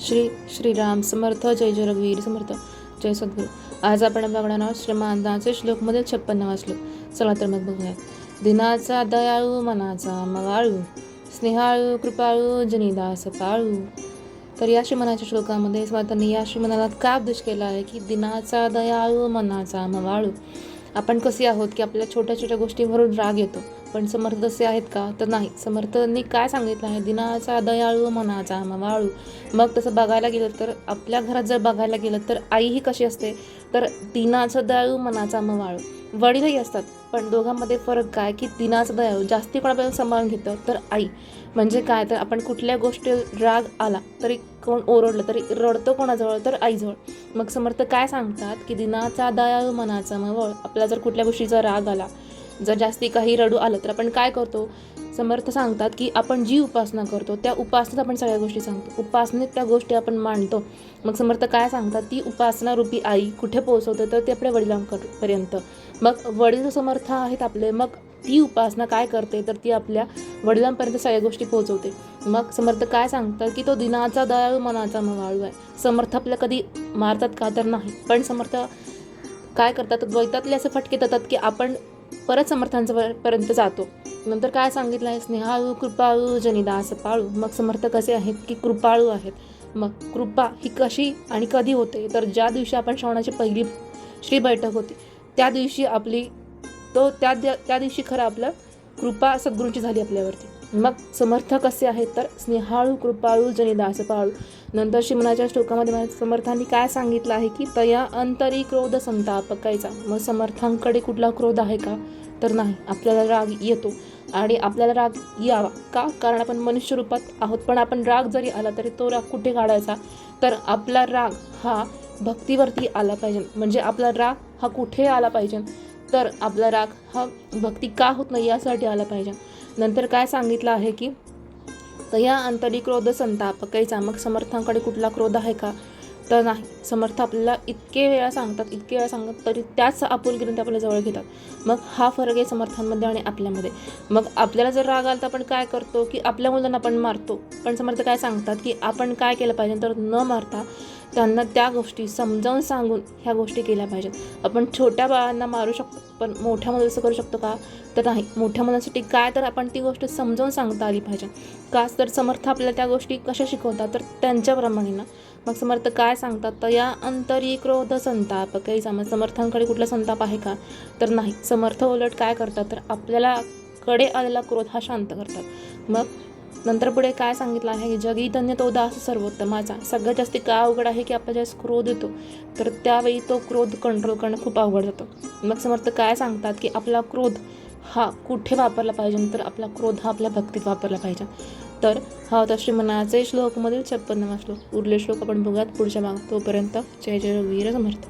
श्री श्रीराम समर्थ. जय जय रघुवीर समर्थ. जय सद्गुरू. आज आपण बघणार आहोत श्रीमानदाचे श्लोकमध्ये 56वा श्लोक. चला तर मग बघूया. दिनाचा दयाळू मनाचा मवाळू, स्नेहाळू कृपाळू जनिदास पाळू. तर या श्रीमनाच्या श्लोकामध्ये स्वातांनी या श्रीमनाला का उपदेश केला आहे की दिनाचा दयाळू मनाचा मवाळू. आपण कसे आहोत की आपल्या छोट्या छोट्या गोष्टींवरून राग येतो, पण समर्थ तसे आहेत का? तर नाही. समर्थांनी काय सांगितलं आहे? दिनाचा दयाळू मनाचा मवाळू. मग तसं बघायला गेलं तर आपल्या घरात जर बघायला गेलं तर आई ही कशी असते? तर दिनाचा दयाळू मनाचा मवाळू. वडीलही असतात, पण दोघांमध्ये फरक काय की दिनाचा दयाळू जास्ती कोणापर्यंत सांभाळून घेतं तर आई. म्हणजे काय, तर आपण कुठल्या गोष्टी राग आला तरी, कोण ओरडलं तरी रडतो कोणाजवळ? तर आईजवळ. मग समर्थ काय सांगतात की दिनाचा दयाळू मनाचा मवाळू. आपल्याला जर कुठल्या गोष्टीचा राग आला, जर जास्ती काही रडू आलं तर आपण काय करतो? समर्थ सांगतात की आपण जी उपासना करतो त्या उपासनेत आपण सगळ्या गोष्टी सांगतो, उपासनेत त्या गोष्टी आपण मांडतो. मग समर्थ काय सांगतात? ती उपासना रूपी आई कुठे पोहोचवते? तर ते आपल्या वडिलांपर्यंत. मग वडील समर्थ आहेत आपले, मग ती उपासना काय करते? तर ती आपल्या वडिलांपर्यंत सगळ्या गोष्टी पोहोचवते. मग समर्थ काय सांगतात की तो दिनाचा दयाळू मनाचा मवाळू आहे. समर्थ आपल्या कधी मारतात का? तर नाही. पण समर्थ काय करतात? द्वैतातले असे फटके देतात की आपण परत समर्थांच्या पर्यंत जातो. नंतर काय सांगितलं आहे? स्नेहाळू कृपाळू जनिदास पाळू. मग समर्थ कसे आहेत की कृपाळू आहेत. मग कृपा ही कशी आणि कधी होते? तर ज्या दिवशी आपण श्रावणाची पहिली श्री बैठक होती त्या दिवशी आपली त्या दिवशी खरं आपलं कृपा सद्गुरूंची झाली आपल्यावरती. मग समर्थ कसे आहेत? तर स्नेहाळू कृपाळू जनिदास पाळू. नंतर श्रीमनाच्या श्लोकामध्ये समर्थांनी काय सांगितलं आहे की तया अंतरी क्रोध संतापकायचा. मग समर्थांकडे कुठला क्रोध आहे का? तर नाही. आपल्याला राग येतो आणि आपल्याला राग यावा का? कारण आपण मनुष्य रूपात आहोत. पण आपण राग जरी आला तरी तो राग कुठे काढायचा? तर आपला राग हा भक्तीवरती आला पाहिजे. म्हणजे आपला राग हा कुठे आला पाहिजे? तर आपला राग हा भक्ती का होत नाही यासाठी आला पाहिजे. नंतर काय सांगितलं आहे की तया अंतरी क्रोध संतापकायचा. मग समर्थांकडे कुठला क्रोध आहे का? तर नाही. समर्थ आपल्याला इतके वेळा सांगतात तरी त्याच आपुलकीने ते आपल्या जवळ घेतात. मग हा फरक आहे समर्थांमध्ये आणि आपल्यामध्ये. मग आपल्याला जर राग आला तर आपण काय करतो की आपल्या मुलांना आपण मारतो. पण समर्थ काय सांगतात की आपण काय केलं पाहिजे? तर न मारता त्यांना त्या गोष्टी समजावून सांगून ह्या गोष्टी केल्या पाहिजेत. आपण छोट्या बाळांना मारू शकतो, पण मोठ्या मुलांचं करू शकतो का? तर नाही. मोठ्या मुलांसाठी काय, तर आपण ती गोष्ट समजावून सांगता आली पाहिजे. का? तर समर्थ आपल्याला त्या गोष्टी कशा शिकवतात? तर त्यांच्याप्रमाणे ना. मग समर्थ काय सांगतात? तर या अंतरी क्रोध संताप काही समर्थांकडे कुठला संताप आहे का? तर नाही. समर्थ उलट काय करतात? तर आपल्याला कडे आलेला क्रोध हा शांत करतात. मग नंतर पुढे काय सांगितलं आहे? जगी धन्य तो दास सर्वोत्तमाचा. सगळ्यात जास्त का अवघड आहे की आपल्या ज्यावेळेस क्रोध येतो तर त्यावेळी तो क्रोध कंट्रोल करणं खूप अवघड जातं. मग समर्थ काय सांगतात की आपला क्रोध हा कुठे वापरला पाहिजे? तर आपला क्रोध हा आपल्या भक्तीत वापरला पाहिजे. तर हा होता श्रीमनाचे श्लोकमधील 56वा श्लोक. उरले श्लोक आपण बघूयात पुढच्या भागात. तोपर्यंत जय जय रघुवीर समर्थ.